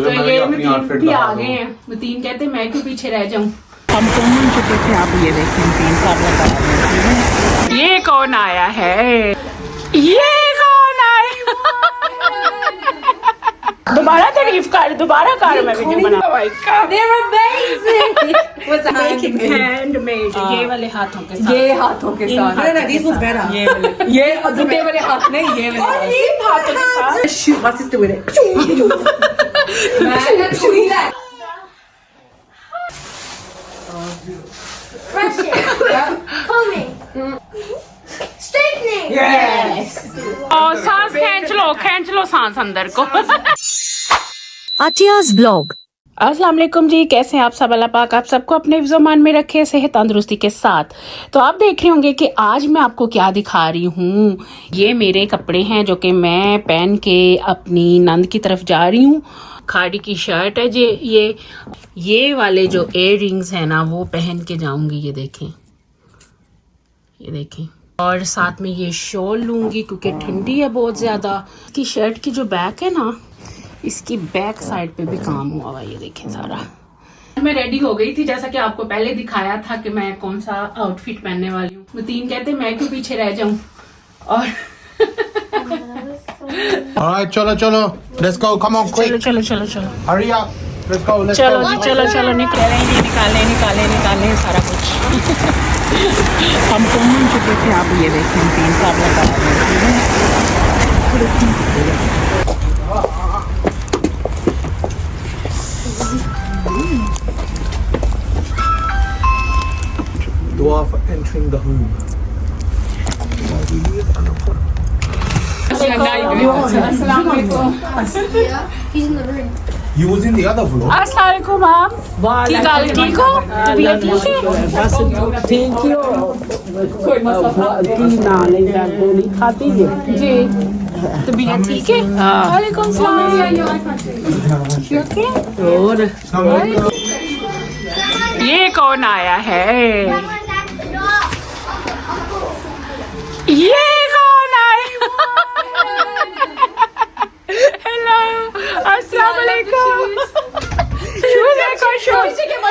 तो ये मतीन भी आ गए हैं। मतीन कहते मैं क्यों पीछे रह जाऊं। हम तो मान चुके थे, आप ये देखें 3 साल लगा। ये कौन आया है? ये कौन आया? दोबारा तारीफ कर, दोबारा कर। मैं वीडियो बना। हैंडमेड, ये वाले हाथों के साथ। ये हाथों के साथ। ये बुड्ढे वाले हाथ नहीं, ये वाले हाथों के साथ। Shoot my sister with it. Yes. और सांस खींच लो सांस अंदर को। Attiazvlog। अस्सलाम वालेकुम जी, कैसे हैं आप सब? अल्लाह पाक आप सबको अपने हिफ्ज़-ओ-मान में रखे, सेहत तंदुरुस्ती के साथ। तो आप देख रहे होंगे कि आज मैं आपको क्या दिखा रही हूँ। ये मेरे कपड़े हैं जो कि मैं पहन के अपनी नंद की तरफ जा रही हूँ। खाड़ी की शर्ट है जी, ये वाले जो इयररिंग्स है ना वो पहन के जाऊंगी। ये देखें और साथ में ये शॉल लूंगी क्योंकि ठंडी है बहुत ज्यादा। इसकी शर्ट की जो बैक है ना, इसकी बैक साइड पे भी काम हुआ हुआ। ये देखें सारा। मैं रेडी हो गई थी जैसा कि आपको पहले दिखाया था कि मैं कौन सा आउटफिट पहनने वाली हूँ। मतीन कहते मैं क्यों पीछे रह जाऊं। और Alright, cholo. Let's go. Come on, quick. चलो Hurry up. Let's go. चलो जी, चलो निकालें सारा कुछ। हम तो मान चुके थे, आप ये देखें 3 साल लगा। Dua for entering the home. He's in the room. You was in the other vlog. अस्सलाम वालेकुम आप। की गाल ठीक हो? तबीयत ठीक है? बस ठीक हो। कोई ना नहीं गोली खाती है जी, तबीयत ठीक है? वालेकुम सलाम। और ये कौन आया है? ये कौन आया? हेलो, अस्सलाम वालेकुम। शूज देखो, शूज देखो,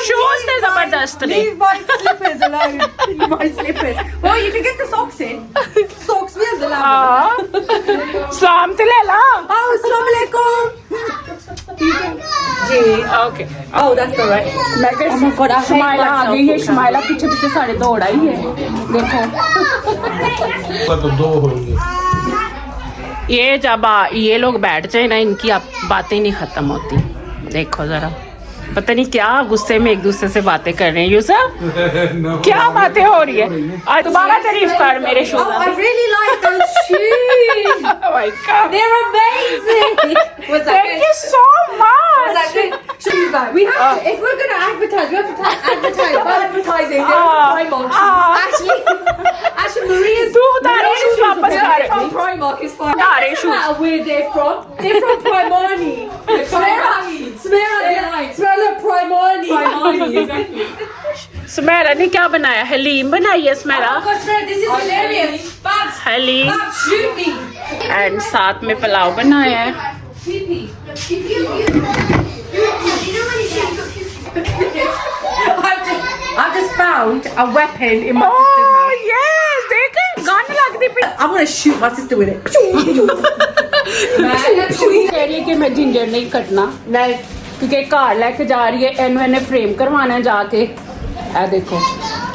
शूज थे जबरदस्त ने। Leave my slippers alone. Leave my slippers. Well, you can get the socks in. Socks भी अंदर ला। सलाम तो ले ला। Oh, अस्सलामुअलैकुम। जी, okay. Oh, that's all right. मैं कह शुमाइला आ गई है। शुमाइला पीछे सारे दौड़ आई है। देखो तो 2 होंगे। ये जब ये लोग बैठ जाए ना, इनकी बातें नहीं खत्म होती। देखो जरा, पता नहीं क्या गुस्से में एक दूसरे से बातें कर रहे हैं। यूसुफ क्या बातें हो रही है? आज दोबारा तारीफ कर मेरे shoes. Oh, I really like those shoes. Oh my God. They're amazing. Was that Thank good? you so much. Was that good? Shoes bag. We have to, if we're going to advertise, we have to advertise by advertising. Primark shoes. Actually, Maria's तू तारे shoes वापस कर। from Primark is fine. Tare Doesn't shoes. matter where they're from. They're from Primani. Smell of Primani. Exactly. Sumera ने क्या बनाया? हलीम बनाई है Sumera. Oh God, Smell, this is hilarious. Babs, haleem Babs, shoot me. And साथ में पुलाव बनाया है। I've just found a weapon in my sister's Oh house. yes, देख गाने लगती P. I'm gonna shoot my sister with it. कह रही है कि मैं जिंजर नहीं कटना No. क्योंकि घर लेके जा रही है। इन्होंने फ्रेम करवाना है जाके। आ देखो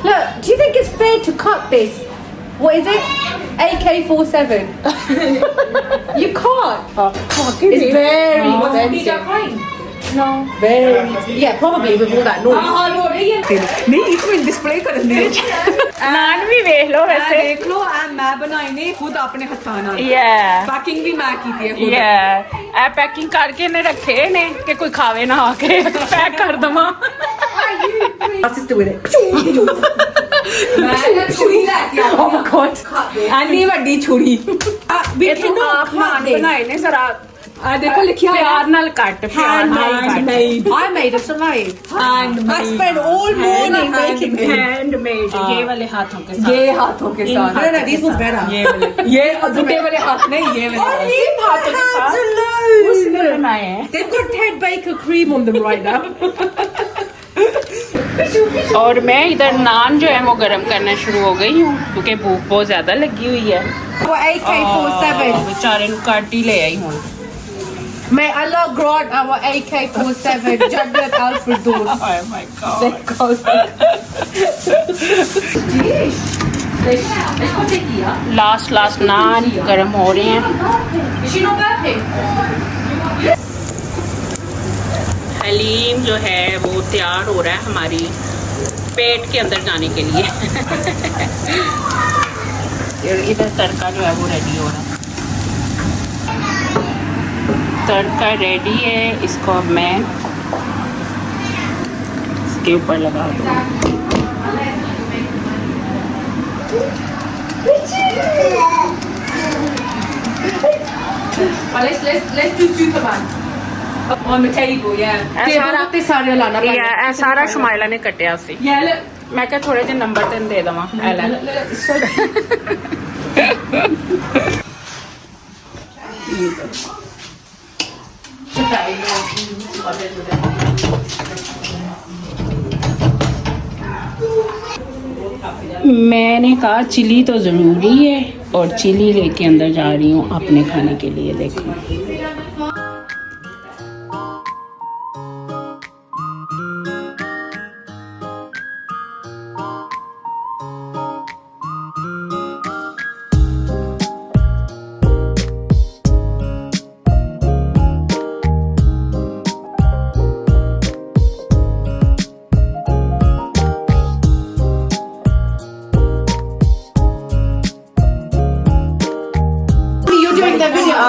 Look, do you think it's fair to cut this? What is it? AK-47. You can't. It's very expensive. No. Very. Yeah, probably with all that noise. नहीं इसमें डिस्प्ले कर दे। नान भी देख लो वैसे। देख लो मैं बनाई ने खुद अपने हत्थां नाल। Yeah. पैकिंग भी मैं की थी खुद। Yeah. ए पैकिंग करके ने रखे ने कि कोई खावे ना आके। पैक कर दवा। My sister with it. Oh my God। Any ਵੱਡੀ छुरी। ये तो आप नान बनाए ने जरा देखो लिखिया प्यार नाल कट, प्यार नाल cut. handmade. I made it alive. Handmade. I spent all morning making it. Handmade, ये वाले हाथों के साथ। ये हाथों के साथ। No, no, these was better. ये वाले, ये दुटे वाले हाथ नहीं, ये वाले। इन हाथों के साथ उसने बनाए हैं। They've got Ted Baker cream on them right now. और मैं इधर नान जो है वो गरम करना शुरू हो गई हूँ क्योंकि भूख बहुत ज्यादा लगी हुई है। वो AK-47 बेचारे ਨੂੰ ਕੱਟ ਹੀ ਲੈ ਆਈ ਹੁਣ। May Allah grant our AK-47 Jannat al-Firdaus. Oh my god। Last naan गरम हो रहे हैं। Is she not burping? Haleem जो है वो तैयार हो रहा है हमारी पेट के अंदर जाने के लिए। और इधर तड़का जो है वो रेडी हो रहा है। तड़का रेडी है, इसको अब मैं इसके ऊपर लगा दूँ। Let's do Superman. On the table, yeah. सारे लाना ਇਹ ਸਾਰਾ ਸ਼ਮਾਇਲਾ ਨੇ ਕੱਟਿਆ ਸੀ। Yeah, look. ਮੈਂ ਕਿਹਾ ਥੋੜੇ ਜਿਹੇ ਨੰਬਰ 3 ਦੇ ਦੇਵਾਂ। ਐ ਲੈ। मैंने कहा चिली तो ज़रूरी है और चिली लेके अंदर जा रही हूँ अपने खाने के लिए। देखो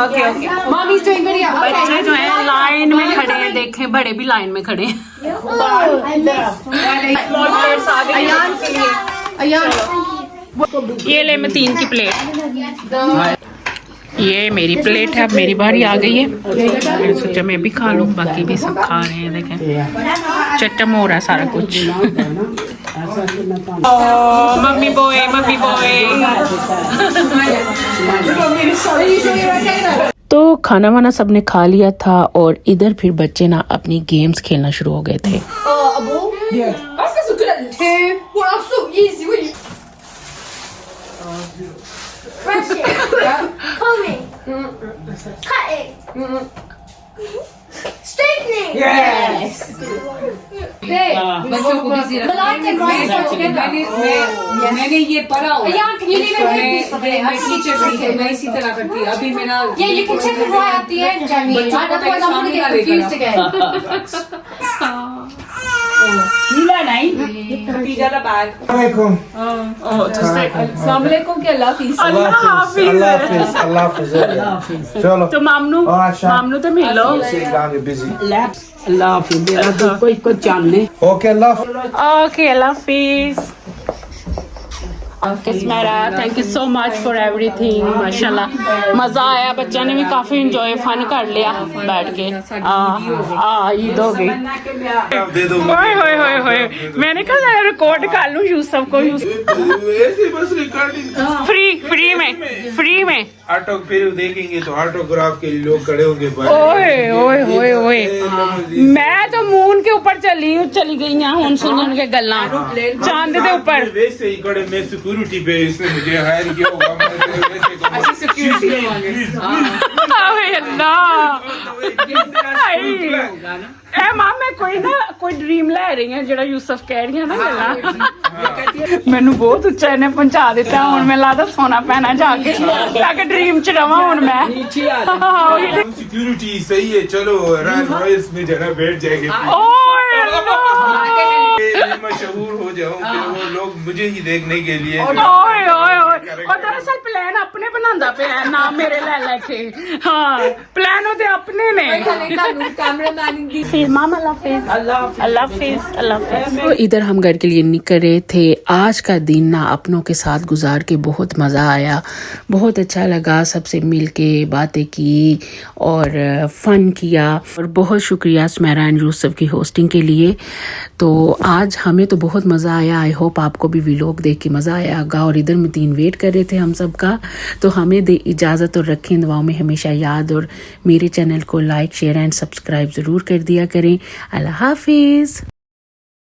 Okay, okay. Mommy's doing video. बच्चे जो हैं लाइन में खड़े हैं, देखें बड़े भी लाइन में खड़े हैं। Ayan के लिए. Ayan. ये ले मैं 3 की प्लेट। ये मेरी प्लेट है, अब मेरी बारी आ गई है। मैंने सोचा मैं भी खा लूँ, बाकी भी सब खा रहे हैं। देखें चटम हो रहा है सारा कुछ। Mummy boy, mummy boy. तो खाना वाना सबने खा लिया था और इधर फिर बच्चे ना अपनी गेम्स खेलना शुरू हो गए थे। A ball? Yeah. I was so good at it too. Well, I'm so easy. What you? Brush it. Comb it. Cut it. Straightening. Yes. बच्चों को busy रखना। Malika and Ryan are together. मैंने ये पढ़ा हुआ है। Ayan, can you leave it with me for a minute? मैं teacher थी, मैं इसी तरह करती हूँ। अभी मेरा Yeah, you can check it right at the end, Jamie. Otherwise, I'm going to get confused again. नीला नहीं भतीजा का बैग। अस्सलाम वालेकुम के अल्लाह हाफिज़। अल्लाह हाफिज़। अल्लाह हाफिज़। चलो तो मामनू तो मिलो। अल्लाह हाफिज़। मेरा तो कोई जानने। ओके अल्लाह ओके अल्लाह हाफिज़। किस्मरा, thank you so much for everything. माशाल्लाह मज़ा आया, बच्चा ने भी काफ़ी इंजॉय फन कर लिया बैठ के। ईद हो गई। होए होए होए होए, मैंने कहा रिकॉर्ड कर लूँ यूसुफ को। ऐसे बस रिकॉर्डिंग फ्री में ऑटो फिर देखेंगे तो ऑटोग्राफ के लिए लोग खड़े होंगे। ओए ओए ओए ओए, मैं तो मून के ऊपर चली गई हैं हुन सुन के गल्ला चांद के ऊपर। वैसे ही खड़े, मैं सिक्योरिटी पे इसने मुझे हायर किया होगा। कोई ड्रीम लै रही है जेड़ा यूसुफ कह रही है ना गल्ला। मैनू बहुत उच्चा इन्हें पहुंचा दिता। हुन मैं लगदा सोना पैना जाके ताकि ड्रीम च रवां हुन मैं। सिक्योरिटी सही है, चलो रोल्स रॉयस में जरा बैठ जाएंगे। मशहूर हो जाऊं फिर वो लोग मुझे ही देखने के लिए। ओए ओए ओए, और दरअसल प्लान अपने बनांदा पे है ना मेरे ले लेके हाँ प्लान होते अपने ने फिर मामा अल्लाह हाफिज। तो इधर हम घर के लिए निकल रहे थे। आज का दिन ना अपनों के साथ गुजार के बहुत मज़ा आया, बहुत अच्छा लगा, सबसे मिल के बातें की और फन किया। और बहुत शुक्रिया स्मैरा एंड यूसुफ की होस्टिंग के लिए। तो आज हमें तो बहुत मज़ा आया। आई होप आपको भी व्लॉग देख के मज़ा आया होगा। और इधर मतीन वेट कर रहे थे हम सब का, तो हमें दे इजाज़त और रखें दुआओं में हमेशा याद। और मेरे चैनल को लाइक शेयर एंड सब्सक्राइब ज़रूर कर दिया करें। अल्लाह हाफिज़।